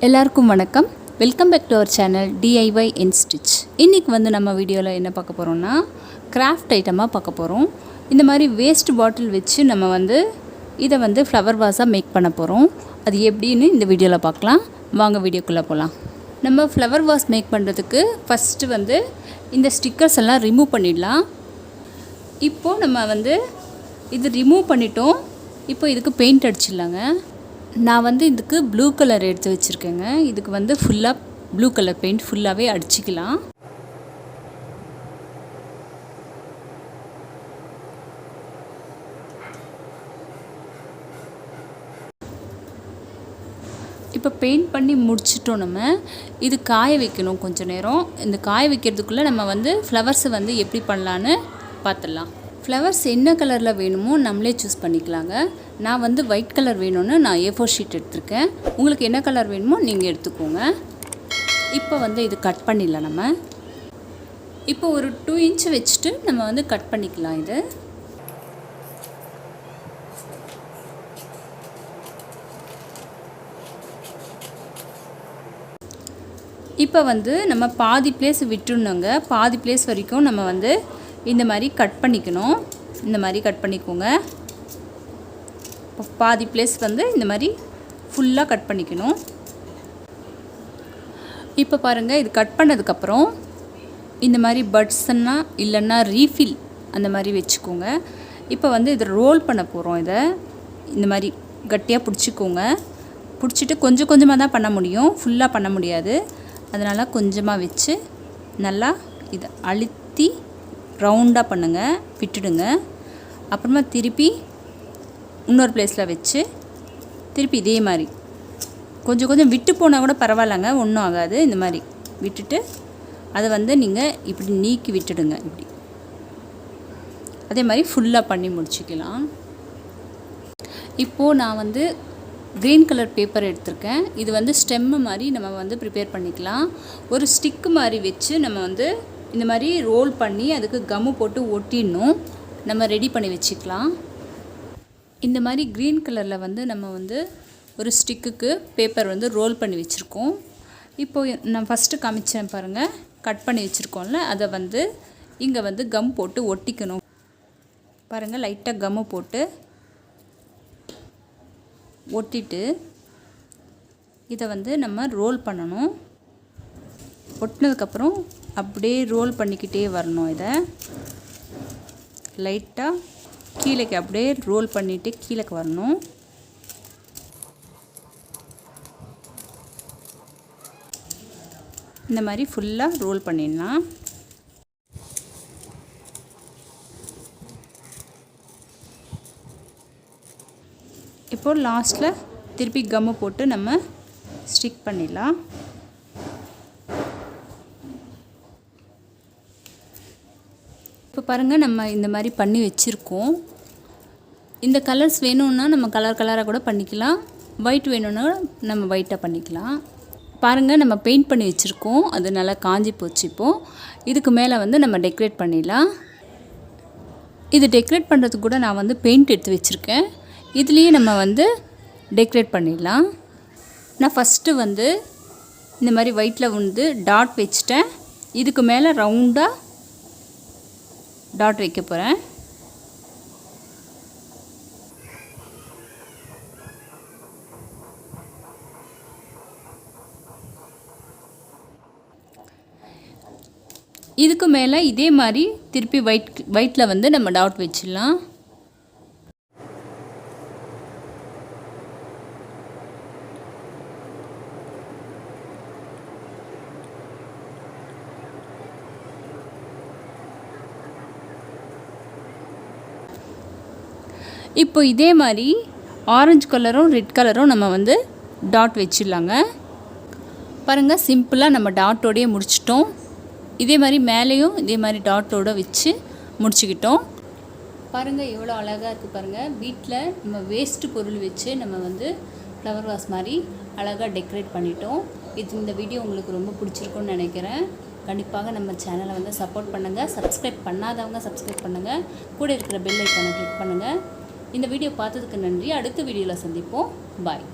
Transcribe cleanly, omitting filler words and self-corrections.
எல்லாருக்கும் வணக்கம். Welcome back to our channel DIY and Stitch. இன்றைக்கி வந்து நம்ம வீடியோவில் என்ன பார்க்க போகிறோம்னா கிராஃப்ட் ஐட்டமாக பார்க்க போகிறோம். இந்த மாதிரி வேஸ்ட் பாட்டில் வச்சு நம்ம வந்து இதை வந்து ஃப்ளவர் வாஸாக மேக் பண்ண போகிறோம். அது எப்படின்னு இந்த வீடியோவில் பார்க்கலாம். வாங்க வீடியோக்குள்ளே போகலாம். நம்ம ஃப்ளவர் வாஸ் மேக் பண்ணுறதுக்கு ஃபஸ்ட்டு வந்து இந்த ஸ்டிக்கர்ஸ் எல்லாம் ரிமூவ் பண்ணிடலாம். இப்போது நம்ம வந்து இது ரிமூவ் பண்ணிட்டோம். இப்போ இதுக்கு பெயிண்ட் அடிச்சிடலாங்க. நான் வந்து இதுக்கு ப்ளூ கலர் எடுத்து வச்சுருக்கேங்க. இதுக்கு வந்து ஃபுல்லாக ப்ளூ கலர் பெயிண்ட் ஃபுல்லாகவே அடிச்சிக்கலாம். இப்போ பெயிண்ட் பண்ணி முடிச்சிட்டோம். நம்ம இது காய வைக்கணும் கொஞ்சம் நேரம். இந்த காய வைக்கிறதுக்குள்ளே நம்ம வந்து ஃப்ளவர்ஸை வந்து எப்படி பண்ணலான்னு பார்த்துடலாம். ஃப்ளவர்ஸ் என்ன கலரில் வேணுமோ நம்மளே சூஸ் பண்ணிக்கலாங்க. நான் வந்து ஒயிட் கலர் வேணும்னு நான் A4 ஷீட் எடுத்திருக்கேன். உங்களுக்கு என்ன கலர் வேணுமோ நீங்கள் எடுத்துக்கோங்க. இப்போ வந்து இது கட் பண்ணிடலாம். நம்ம இப்போ ஒரு 2 இன்ச் வச்சுட்டு நம்ம வந்து கட் பண்ணிக்கலாம். இது இப்போ வந்து நம்ம பாதி பிளேஸ் விட்டுணுங்க. பாதி பிளேஸ் வரைக்கும் நம்ம வந்து இந்த மாதிரி கட் பண்ணிக்கணும். இந்த மாதிரி கட் பண்ணிக்கோங்க. பாதி பிளேஸ் வந்து இந்த மாதிரி ஃபுல்லாக கட் பண்ணிக்கணும். இப்போ பாருங்கள், இது கட் பண்ணதுக்கப்புறம் இந்த மாதிரி பட்ஸ்ன்னா இல்லைன்னா ரீஃபில் அந்த மாதிரி வச்சுக்கோங்க. இப்போ வந்து இதை ரோல் பண்ண போகிறோம். இதை இந்த மாதிரி கட்டியாக பிடிச்சிக்கோங்க. பிடிச்சிட்டு கொஞ்சம் கொஞ்சமாக தான் பண்ண முடியும், ஃபுல்லாக பண்ண முடியாது. அதனால் கொஞ்சமாக வச்சு நல்லா இதை அழுத்தி ரவுண்டாக பண்ணுங்கள், விட்டுடுங்க. அப்புறமா திருப்பி இன்னொரு பிளேஸில் வச்சு திருப்பி இதே மாதிரி கொஞ்சம் கொஞ்சம் விட்டு போனால் கூட பரவாயில்லைங்க, ஒன்றும் ஆகாது. இந்த மாதிரி விட்டுட்டு அதை வந்து நீங்கள் இப்படி நீக்கி விட்டுடுங்க. இப்படி அதே மாதிரி ஃபுல்லாக பண்ணி முடிச்சுக்கலாம். இப்போது நான் வந்து க்ரீன் கலர் பேப்பர் எடுத்திருக்கேன். இது வந்து ஸ்டெம்மு மாதிரி நம்ம வந்து ப்ரிப்பேர் பண்ணிக்கலாம். ஒரு ஸ்டிக்கு மாதிரி வச்சு நம்ம வந்து இந்த மாதிரி ரோல் பண்ணி அதுக்கு கம்மு போட்டு ஒட்டிடணும். நம்ம ரெடி பண்ணி வச்சுக்கலாம். இந்த மாதிரி க்ரீன் கலரில் வந்து நம்ம வந்து ஒரு ஸ்டிக்குக்கு பேப்பர் வந்து ரோல் பண்ணி வச்சுருக்கோம். இப்போது நான் ஃபஸ்ட்டு காமிச்சேன் பாருங்கள், கட் பண்ணி வச்சுருக்கோம்ல, அதை வந்து இங்கே வந்து கம் போட்டு ஒட்டிக்கணும். பாருங்கள், லைட்டாக கம்மு போட்டு ஒட்டிட்டு இதை வந்து நம்ம ரோல் பண்ணணும். ஒட்டினதுக்கப்புறம் அப்படியே ரோல் பண்ணிக்கிட்டே வரணும். இதை லைட்டாக கீழேக்கு அப்படியே ரோல் பண்ணிவிட்டு கீழேக்கு வரணும். இந்த மாதிரி ஃபுல்லாக ரோல் பண்ணிடலாம். இப்போது லாஸ்ட்டில் திருப்பி கம்மு போட்டு நம்ம ஸ்டிக் பண்ணிடலாம். இப்போ பாருங்கள், நம்ம இந்த மாதிரி பண்ணி வச்சுருக்கோம். இந்த கலர்ஸ் வேணும்னா நம்ம கலர் கலராக கூட பண்ணிக்கலாம். ஒயிட் வேணும்னா நம்ம ஒயிட்டாக பண்ணிக்கலாம். பாருங்கள், நம்ம பெயிண்ட் பண்ணி வச்சுருக்கோம். அது நல்லா காஞ்சி போச்சு. இப்போது இதுக்கு மேலே வந்து நம்ம டெக்கரேட் பண்ணிடலாம். இது டெக்கரேட் பண்ணுறதுக்கு கூட நான் வந்து பெயிண்ட் எடுத்து வச்சுருக்கேன். இதுலேயே நம்ம வந்து டெக்கரேட் பண்ணிடலாம். நான் ஃபஸ்ட்டு வந்து இந்த மாதிரி ஒயிட்டில் வந்து டாட் வச்சுட்டேன். இதுக்கு மேலே ரவுண்டாக டாட் வைக்க போகிறேன். இதுக்கு மேலே இதே மாதிரி திருப்பி ஒயிட்டில் வந்து நம்ம டாட் வச்சிடலாம். இப்போ இதே மாதிரி ஆரஞ்சு கலரும் ரெட் கலரும் நம்ம வந்து டாட் வச்சிடலாங்க. பாருங்கள், சிம்பிளாக நம்ம டாட்டோடையே முடிச்சிட்டோம். இதே மாதிரி மேலேயும் இதே மாதிரி டாட்டோடு வச்சு முடிச்சுக்கிட்டோம். பாருங்கள், எவ்வளோ அழகாக இருக்குது பாருங்கள். வீட்டில் நம்ம வேஸ்ட்டு பொருள் வச்சு நம்ம வந்து ஃப்ளவர் வாஸ் மாதிரி அழகாக டெக்கரேட் பண்ணிட்டோம். இந்த வீடியோ உங்களுக்கு ரொம்ப பிடிச்சிருக்குன்னு நினைக்கிறேன். கண்டிப்பாக நம்ம சேனலை வந்து சப்போர்ட் பண்ணுங்கள். சப்ஸ்கிரைப் பண்ணாதவங்க சப்ஸ்கிரைப் பண்ணுங்கள். கூட இருக்கிற பெல் ஐக்கானை கிளிக் பண்ணுங்கள். இந்த வீடியோ பார்த்ததுக்கு நன்றி. அடுத்த வீடியோவில் சந்திப்போம். பாய்.